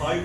5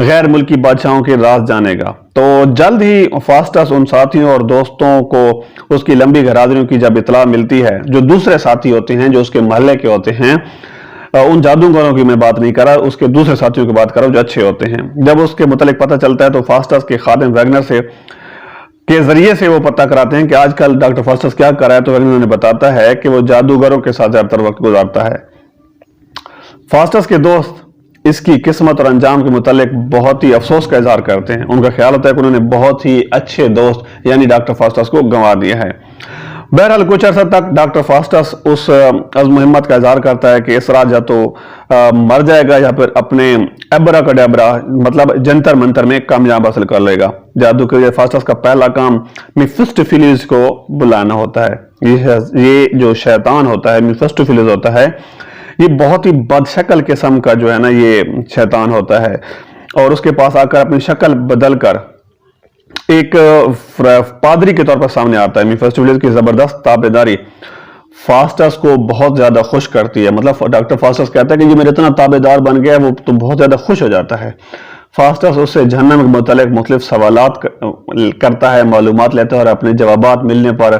غیر ملکی بادشاہوں کے راز جانے گا۔ تو جلد ہی فاسٹس ان ساتھیوں اور دوستوں کو اس کی لمبی گھرادریوں کی جب اطلاع ملتی ہے، جو دوسرے ساتھی ہوتے ہیں، جو اس کے محلے کے ہوتے ہیں، ان جادوگروں کی میں بات نہیں کر رہا، اس کے دوسرے ساتھیوں کی بات کر رہا ہوں جو اچھے ہوتے ہیں، جب اس کے متعلق پتہ چلتا ہے تو فاسٹس کے خادم ویگنر کے ذریعے سے وہ پتہ کراتے ہیں کہ آج کل ڈاکٹر فاسٹس کیا کر رہا ہے، تو ویگنر نے بتاتا ہے کہ وہ جادوگروں کے ساتھ زیادہ تر وقت گزارتا ہے۔ فاسٹس کے دوست اس کی قسمت اور انجام کے متعلق بہت ہی افسوس کا اظہار کرتے ہیں۔ ان کا خیال ہوتا ہے کہ انہوں نے بہت ہی اچھے دوست یعنی ڈاکٹر فاسٹس کو گنوا دیا ہے۔ بہرحال کچھ عرصہ تک ڈاکٹر فاسٹس اس عزم و ہمت کا اظہار کرتا ہے کہ اس رات یا تو مر جائے گا یا پھر اپنے ابرا کڈبرا مطلب جنتر منتر میں کامیاب حاصل کر لے گا۔ جادو کے فاسٹس کا پہلا کام میفسٹوفیلیس کو بلانا ہوتا ہے۔ یہ جو شیطان ہوتا ہے، میفسٹوفیلیس ہوتا ہے، یہ بہت ہی بد شکل قسم کا جو ہے نا یہ شیطان ہوتا ہے، اور اس کے پاس آ کر اپنی شکل بدل کر ایک پادری کے طور پر سامنے آتا ہے۔ میفسٹوفیلیس کی زبردست تابعداری فاسٹس کو بہت زیادہ خوش کرتی ہے۔ مطلب ڈاکٹر فاسٹس کہتا ہے کہ یہ میرے اتنا تابعدار بن گیا ہے، وہ تو بہت زیادہ خوش ہو جاتا ہے۔ فاسٹس اس سے جہنم کے متعلق مختلف سوالات کرتا ہے، معلومات لیتا ہے، اور اپنے جوابات ملنے پر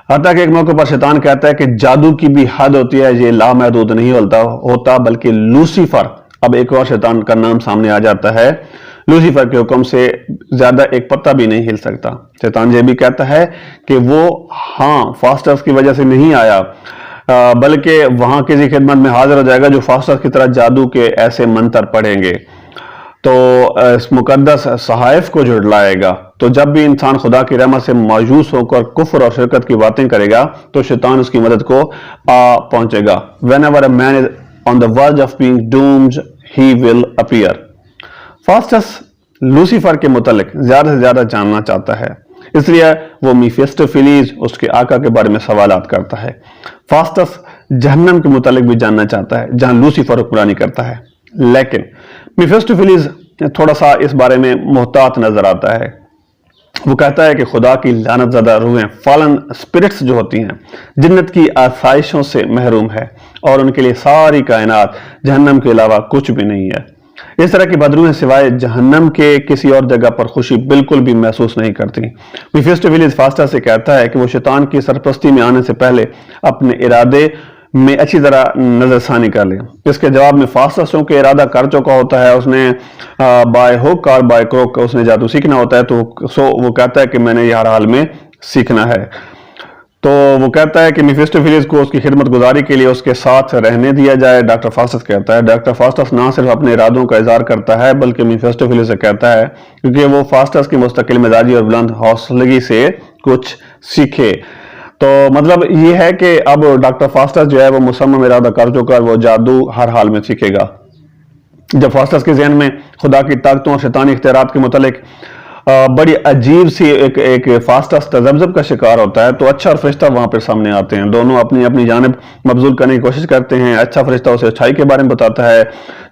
حتیٰ کہ ایک موقع پر شیطان کہتا ہے کہ جادو کی بھی حد ہوتی ہے، یہ لامحدود نہیں ہوتا بلکہ لوسیفر، اب ایک اور شیطان کا نام سامنے آ جاتا ہے، لوسیفر کے حکم سے زیادہ ایک پتہ بھی نہیں ہل سکتا۔ شیطان یہ بھی کہتا ہے کہ وہ فاسٹس کی وجہ سے نہیں آیا، بلکہ وہاں کسی خدمت میں حاضر ہو جائے گا جو فاسٹس کی طرح جادو کے ایسے منتر پڑھیں گے، تو اس مقدس صحائف کو جھٹلائے گا۔ تو جب بھی انسان خدا کی رحمت سے مایوس ہو کر کفر اور شرکت کی باتیں کرے گا تو شیطان اس کی مدد کو پہنچے گا۔ Whenever a man is on the verge of being doomed, he will appear۔ فاسٹس Lucifer کے متعلق زیادہ سے زیادہ جاننا چاہتا ہے، اس لیے وہ میفسٹوفیلیس اس کے آقا کے بارے میں سوالات کرتا ہے۔ فاسٹس جہنم کے متعلق بھی جاننا چاہتا ہے جہاں لوسیفر حکمرانی کرتا ہے، لیکن میفسٹوفیلیس تھوڑا سا اس بارے میں محتاط نظر آتا ہے۔ وہ کہتا ہے کہ خدا کی لعنت زدہ روحیں، فالن اسپرٹس جو ہوتی ہیں، جنت کی آسائشوں سے محروم ہے، اور ان کے لیے ساری کائنات جہنم کے علاوہ کچھ بھی نہیں ہے۔ اس طرح کی بدروحیں سوائے جہنم کے کسی اور جگہ پر خوشی بالکل بھی محسوس نہیں کرتی۔ میفسٹوفیلیس فاسٹس سے کہتا ہے کہ وہ شیطان کی سرپرستی میں آنے سے پہلے اپنے ارادے میں اچھی طرح نظر ثانی کر لے۔ اس کے جواب میں فاسٹس چونکہ ارادہ کر چکا ہوتا ہے، اس نے بائی ہوک اور بائی کروک اس نے جادو سیکھنا ہوتا ہے، تو وہ کہتا ہے کہ میں نے یہ ہر حال میں سیکھنا ہے۔ تو وہ کہتا ہے کہ میفسٹوفیلیس کو اس کی خدمت گزاری کے لیے اس کے ساتھ رہنے دیا جائے۔ ڈاکٹر فاسٹس کہتا ہے، ڈاکٹر فاسٹس نہ صرف اپنے ارادوں کا اظہار کرتا ہے بلکہ میفسٹوفیلیس سے کہتا ہے کیونکہ وہ فاسٹس کی مستقل مزاجی اور بلند حوصلگی سے کچھ سیکھے۔ تو مطلب یہ ہے کہ اب ڈاکٹر فاسٹس جو ہے وہ مصمم ارادہ کر چکا ہے، وہ جادو ہر حال میں سیکھے گا۔ جب فاسٹس کے ذہن میں خدا کی طاقتوں اور شیطانی اختیارات کے متعلق بڑی عجیب سی ایک فاسٹس تذبذب کا شکار ہوتا ہے، تو اچھا اور فرشتہ وہاں پہ سامنے آتے ہیں، دونوں اپنی اپنی جانب مبذول کرنے کی کوشش کرتے ہیں۔ اچھا فرشتہ اسے اچھائی کے بارے میں بتاتا ہے،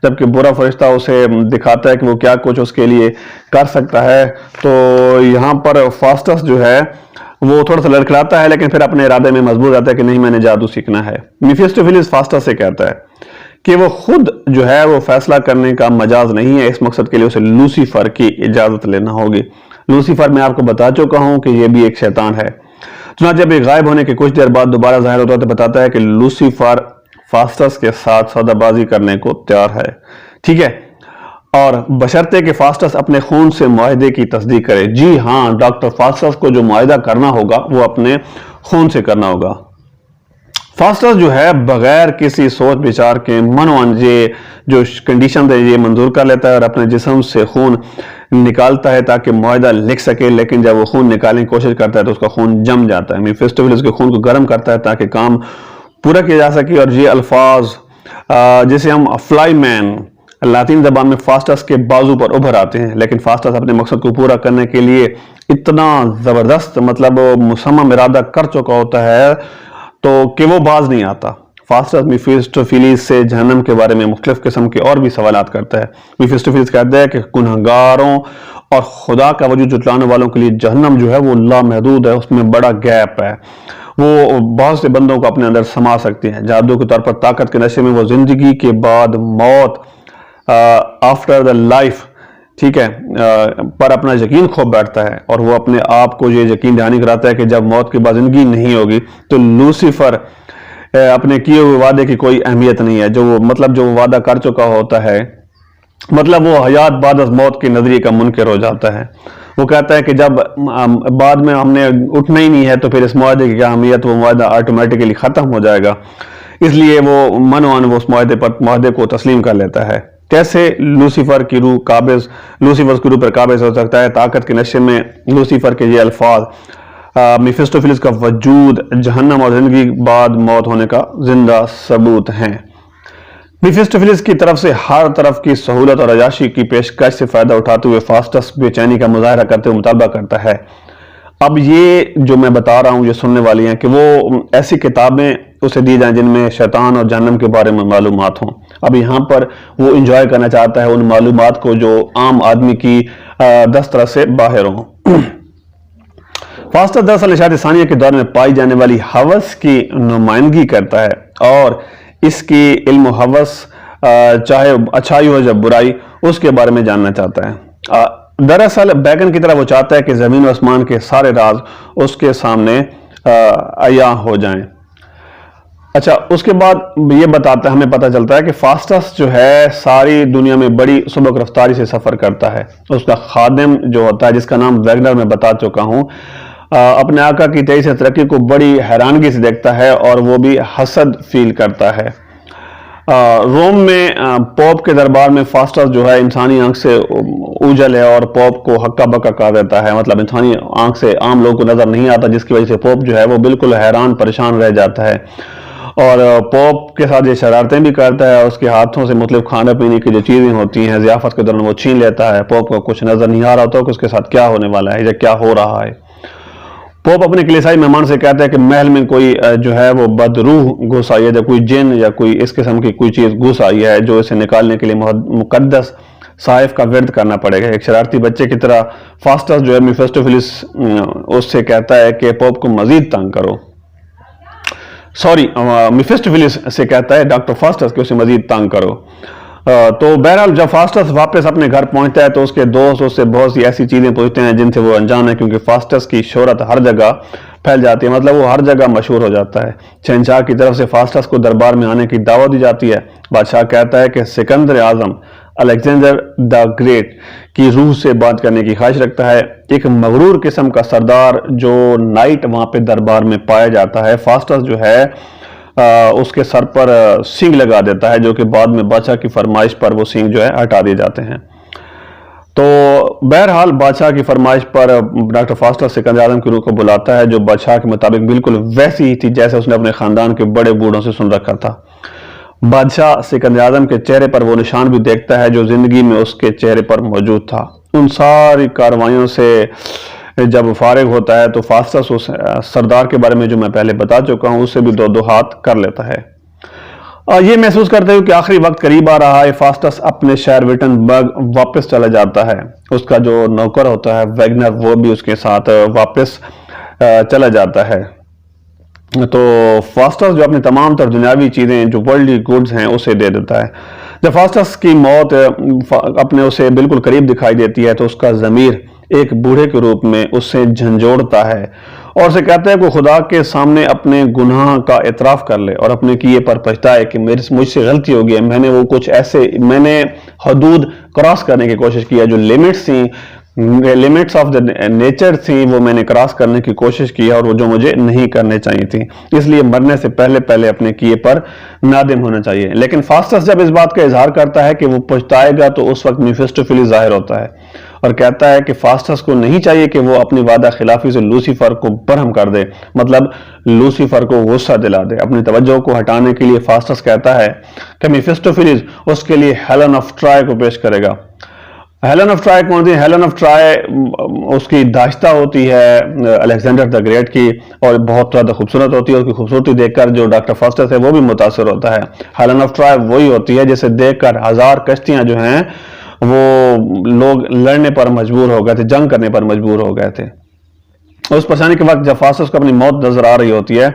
جبکہ برا فرشتہ اسے دکھاتا ہے کہ وہ کیا کچھ اس کے لیے کر سکتا ہے۔ تو یہاں پر فاسٹس جو ہے وہ تھوڑا سا لڑکھڑاتا ہے، لیکن پھر اپنے ارادے میں مضبوط رہتا ہے کہ نہیں، میں نے جادو سیکھنا ہے۔ میفسٹوفیلیس فاسٹس سے کہتا ہے کہ وہ خود جو ہے وہ فیصلہ کرنے کا مجاز نہیں ہے، اس مقصد کے لیے اسے لوسیفر کی اجازت لینا ہوگی۔ لوسیفر میں آپ کو بتا چکا ہوں کہ یہ بھی ایک شیطان ہے۔ چنانچہ جب یہ غائب ہونے کے کچھ دیر بعد دوبارہ ظاہر ہوتا ہے تو بتاتا ہے کہ لوسیفر فاسٹس کے ساتھ سودہ بازی کرنے کو تیار ہے، ٹھیک ہے، اور بشرطے کہ فاسٹس اپنے خون سے معاہدے کی تصدیق کرے۔ جی ہاں، ڈاکٹر فاسٹس کو جو معاہدہ کرنا ہوگا وہ اپنے خون سے کرنا ہوگا۔ فاسٹس جو ہے بغیر کسی سوچ بچار کے منوان جو کنڈیشن ہے یہ منظور کر لیتا ہے اور اپنے جسم سے خون نکالتا ہے تاکہ معاہدہ لکھ سکے، لیکن جب وہ خون نکالنے کی کوشش کرتا ہے تو اس کا خون جم جاتا ہے۔ میفسٹوفیلیس کے خون کو گرم کرتا ہے تاکہ کام پورا کیا جا سکے، اور یہ الفاظ جسے ہم فلائی مین لاطین زبان میں فاسٹس کے بازو پر ابھر آتے ہیں، لیکن فاسٹس اپنے مقصد کو پورا کرنے کے لیے اتنا زبردست مطلب مصمم ارادہ کر چکا ہوتا ہے تو کہ وہ باز نہیں آتا۔ فاسٹس میفسٹوفیلیس سے جہنم کے بارے میں مختلف قسم کے اور بھی سوالات کرتا ہے۔ میفسٹوفیلیس کہتا ہے کہ گنہگاروں اور خدا کا وجود جھٹلانے والوں کے لیے جہنم جو ہے وہ لامحدود ہے، اس میں بڑا گیپ ہے، وہ بہت سے بندوں کو اپنے اندر سما سکتے ہیں۔ جادو کے طور پر طاقت کے نشے میں وہ زندگی کے بعد موت، آفٹر دا لائف ٹھیک ہے، پر اپنا یقین کھو بیٹھتا ہے، اور وہ اپنے آپ کو یہ یقین دہانی کراتا ہے کہ جب موت کے بعد زندگی نہیں ہوگی تو لوسیفر اپنے کیے ہوئے وعدے کی کوئی اہمیت نہیں ہے، جو وہ وعدہ کر چکا ہوتا ہے، مطلب وہ حیات بعد از موت کے نظریے کا منکر ہو جاتا ہے۔ وہ کہتا ہے کہ جب بعد میں ہم نے اٹھنا ہی نہیں ہے تو پھر اس معاہدے کی کیا اہمیت، وہ معاہدہ آٹومیٹکلی ختم ہو جائے گا، اس لیے وہ منوان وہ اس معاہدے کو تسلیم کر لیتا ہے۔ کیسے لوسیفر کی روح پر قابض ہو سکتا ہے؟ طاقت کے نشے میں لوسیفر کے یہ الفاظ میفسٹوفیلس کا وجود جہنم اور زندگی بعد موت ہونے کا زندہ ثبوت ہیں۔ میفسٹوفیلس کی طرف سے ہر طرف کی سہولت اور عیاشی کی پیشکش سے فائدہ اٹھاتے ہوئے فاسٹس بے چینی کا مظاہرہ کرتے ہوئے مطالبہ کرتا ہے۔ اب یہ جو میں بتا رہا ہوں یہ سننے والی ہیں کہ وہ ایسی کتابیں اسے دی جائیں جن میں شیطان اور جہنم کے بارے میں معلومات ہوں۔ اب یہاں پر وہ انجوائے کرنا چاہتا ہے ان معلومات کو جو عام آدمی کی دسترس سے باہر ہوں۔ فاسٹس دراصل اشاعت ثانیہ کے دور میں پائی جانے والی ہوس کی نمائندگی کرتا ہے، اور اس کی علم و ہوس چاہے اچھائی ہو یا برائی اس کے بارے میں جاننا چاہتا ہے۔ دراصل بیکن کی طرح وہ چاہتا ہے کہ زمین و آسمان کے سارے راز اس کے سامنے عیاں ہو جائیں۔ اچھا، اس کے بعد یہ بتاتا ہے، ہمیں پتہ چلتا ہے کہ فاسٹس جو ہے ساری دنیا میں بڑی سبک رفتاری سے سفر کرتا ہے۔ اس کا خادم جو ہوتا ہے جس کا نام ویگنر میں بتا چکا ہوں، اپنے آقا کی تیزی سے ترقی کو بڑی حیرانگی سے دیکھتا ہے اور وہ بھی حسد فیل کرتا ہے۔ روم میں پوپ کے دربار میں فاسٹس جو ہے انسانی آنکھ سے اوجھل ہے اور پوپ کو ہکا بکا کر دیتا ہے، مطلب انسانی آنکھ سے عام لوگوں کو نظر نہیں آتا، جس کی وجہ سے پوپ جو ہے وہ بالکل حیران پریشان رہ جاتا ہے، اور پوپ کے ساتھ یہ شرارتیں بھی کرتا ہے۔ اس کے ہاتھوں سے مختلف کھانے پینے کی جو چیزیں ہوتی ہیں ضیافت کے دوران وہ چھین لیتا ہے۔ پوپ کو کچھ نظر نہیں آ رہا ہوتا کہ اس کے ساتھ کیا ہونے والا ہے یا کیا ہو رہا ہے۔ پوپ اپنے کلیسائی مہمان سے کہتا ہے کہ محل میں کوئی جو ہے وہ بدروح گھس آئی ہے، یا کوئی جن یا کوئی اس قسم کی کوئی چیز گھس آئی ہے جو اسے نکالنے کے لیے مقدس صائف کا ورد کرنا پڑے گا۔ ایک شرارتی بچے کی طرح فاسٹس جو ہے میفسٹوفیلس اس سے کہتا ہے کہ پوپ کو مزید تنگ کرو، میفسٹوفیلس سے کہتا ہے ڈاکٹر فاسٹس کہ اسے مزید تنگ کرو۔ تو بہرحال جب فاسٹس واپس اپنے گھر پہنچتا ہے تو اس کے دوست اس سے بہت سی ایسی چیزیں پوچھتے ہیں جن سے وہ انجان ہے، کیونکہ فاسٹس کی شہرت ہر جگہ پھیل جاتی ہے، مطلب وہ ہر جگہ مشہور ہو جاتا ہے۔ شہنشاہ کی طرف سے فاسٹس کو دربار میں آنے کی دعوت دی جاتی ہے۔ بادشاہ کہتا ہے کہ سکندر اعظم الیگزینڈر دا گریٹ کی روح سے بات کرنے کی خواہش رکھتا ہے۔ ایک مغرور قسم کا سردار جو نائٹ وہاں پہ دربار میں پایا جاتا ہے، فاسٹس جو ہے اس کے سر پر سینگ لگا دیتا ہے، جو کہ بعد میں بادشاہ کی فرمائش پر وہ سینگ جو ہے ہٹا دیے جاتے ہیں۔ تو بہرحال بادشاہ کی فرمائش پر ڈاکٹر فاسٹس سکندر اعظم کی روح کو بلاتا ہے، جو بادشاہ کے مطابق بالکل ویسی ہی تھی جیسے اس نے اپنے خاندان کے بڑے بوڑھوں سے سن رکھا تھا۔ بادشاہ سکندر اعظم کے چہرے پر وہ نشان بھی دیکھتا ہے جو زندگی میں اس کے چہرے پر موجود تھا۔ ان ساری کاروائیوں سے جب فارغ ہوتا ہے تو فاسٹس اس سردار کے بارے میں جو میں پہلے بتا چکا ہوں اس سے بھی دو ہاتھ کر لیتا ہے۔ یہ محسوس کرتے ہوئے کہ آخری وقت قریب آ رہا ہے، فاسٹس اپنے شہر وٹنبرگ واپس چلا جاتا ہے۔ اس کا جو نوکر ہوتا ہے ویگنر وہ بھی اس کے ساتھ واپس چلا جاتا ہے۔ تو فاسٹس جو اپنی تمام تر دنیاوی چیزیں جو ورلڈلی گڈز ہیں اسے دے دیتا ہے۔ جب فاسٹس کی موت اپنے اسے بالکل قریب دکھائی دیتی ہے تو اس کا ضمیر ایک بوڑھے کے روپ میں اس سے جھنجھوڑتا ہے اور اسے کہتا ہے کہ خدا کے سامنے اپنے گناہ کا اعتراف کر لے اور اپنے کیے پر پچھتائے کہ مجھ سے غلطی ہو گئی ہے، میں نے حدود کراس کرنے کی کوشش کی ہے، جو لیمٹس آف دا نیچر تھیں وہ میں نے کراس کرنے کی کوشش کی ہے اور وہ جو مجھے نہیں کرنے چاہیے تھی، اس لیے مرنے سے پہلے اپنے کیے پر نادم ہونا چاہیے۔ لیکن فاسٹس جب اس بات کا اظہار کرتا ہے کہ وہ پچھتائے گا تو اس وقت میفسٹوفیلس ظاہر ہوتا ہے اور کہتا ہے کہ فاسٹس کو نہیں چاہیے کہ وہ اپنی وعدہ خلافی سے لوسیفر کو برہم کر دے، مطلب لوسیفر کو غصہ دلا دے۔ اپنی توجہ کو ہٹانے کے لیے فاسٹس کہتا ہے کہ میفسٹوفیلس اس کے لیے ہیلن آف ٹرائے کو پیش کرے گا۔ ہیلن آف ٹرائے کون تھی؟ ہیلن آف ٹرائے اس کی داشتہ ہوتی ہے الیگزینڈر دا گریٹ کی اور بہت زیادہ خوبصورت ہوتی ہے۔ اس کی خوبصورتی دیکھ کر جو ڈاکٹر فاسٹس ہے وہ بھی متاثر ہوتا ہے۔ ہیلن آف ٹرائے وہی ہوتی ہے جسے دیکھ کر ہزار کشتیاں جو ہیں وہ لوگ لڑنے پر مجبور ہو گئے تھے، جنگ کرنے پر مجبور ہو گئے تھے۔ اس پریشانی کے وقت جب فاسٹس کو اپنی موت نظر آ رہی ہوتی ہے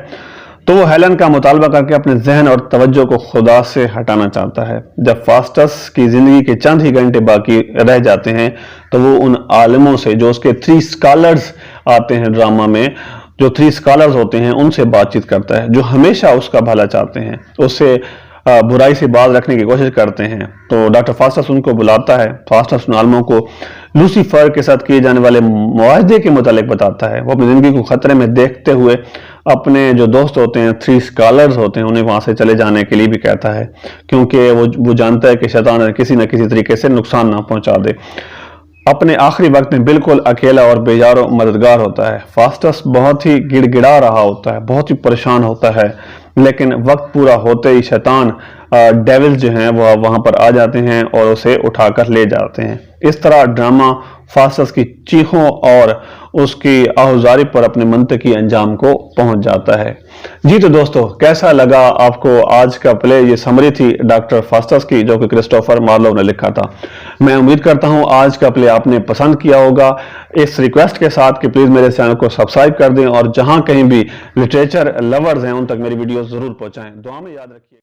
تو وہ ہیلن کا مطالبہ کر کے اپنے ذہن اور توجہ کو خدا سے ہٹانا چاہتا ہے۔ جب فاسٹس کی زندگی کے چند ہی گھنٹے باقی رہ جاتے ہیں تو وہ ان عالموں سے جو اس کے 3 اسکالرز آتے ہیں ڈرامہ میں، جو 3 اسکالرز ہوتے ہیں، ان سے بات چیت کرتا ہے جو ہمیشہ اس کا بھلا چاہتے ہیں، اسے برائی سے باز رکھنے کی کوشش کرتے ہیں۔ تو ڈاکٹر فاسٹس ان کو بلاتا ہے۔ فاسٹس ان عالموں کو لوسیفر کے ساتھ کیے جانے والے معاہدے کے متعلق بتاتا ہے۔ وہ اپنی زندگی کو خطرے میں دیکھتے ہوئے اپنے جو دوست ہوتے ہیں، 3 اسکالرز ہوتے ہیں، انہیں وہاں سے چلے جانے کے لیے بھی کہتا ہے، کیونکہ وہ جانتا ہے کہ شیطان کسی نہ کسی طریقے سے نقصان نہ پہنچا دے۔ اپنے آخری وقت میں بالکل اکیلا اور بے یار و مددگار ہوتا ہے۔ فاسٹس بہت ہی گڑ گڑا رہا ہوتا ہے، بہت ہی پریشان ہوتا ہے، لیکن وقت پورا ہوتے ہی شیطان ڈیولز جو ہیں وہ وہاں پر آ جاتے ہیں اور اسے اٹھا کر لے جاتے ہیں۔ اس طرح ڈرامہ فاسٹس کی چیخوں اور اس کی آہوزاری پر اپنے منطقی انجام کو پہنچ جاتا ہے۔ جی تو دوستو، کیسا لگا آپ کو آج کا پلے؟ یہ سمری تھی ڈاکٹر فاسٹس کی جو کہ کرسٹوفر مارلو نے لکھا تھا۔ میں امید کرتا ہوں آج کا پلے آپ نے پسند کیا ہوگا، اس ریکویسٹ کے ساتھ کہ پلیز میرے چینل کو سبسکرائب کر دیں اور جہاں کہیں بھی لٹریچر لورز ہیں ان تک میری ویڈیوز ضرور پہنچائیں۔ دعا میں یاد رکھیے۔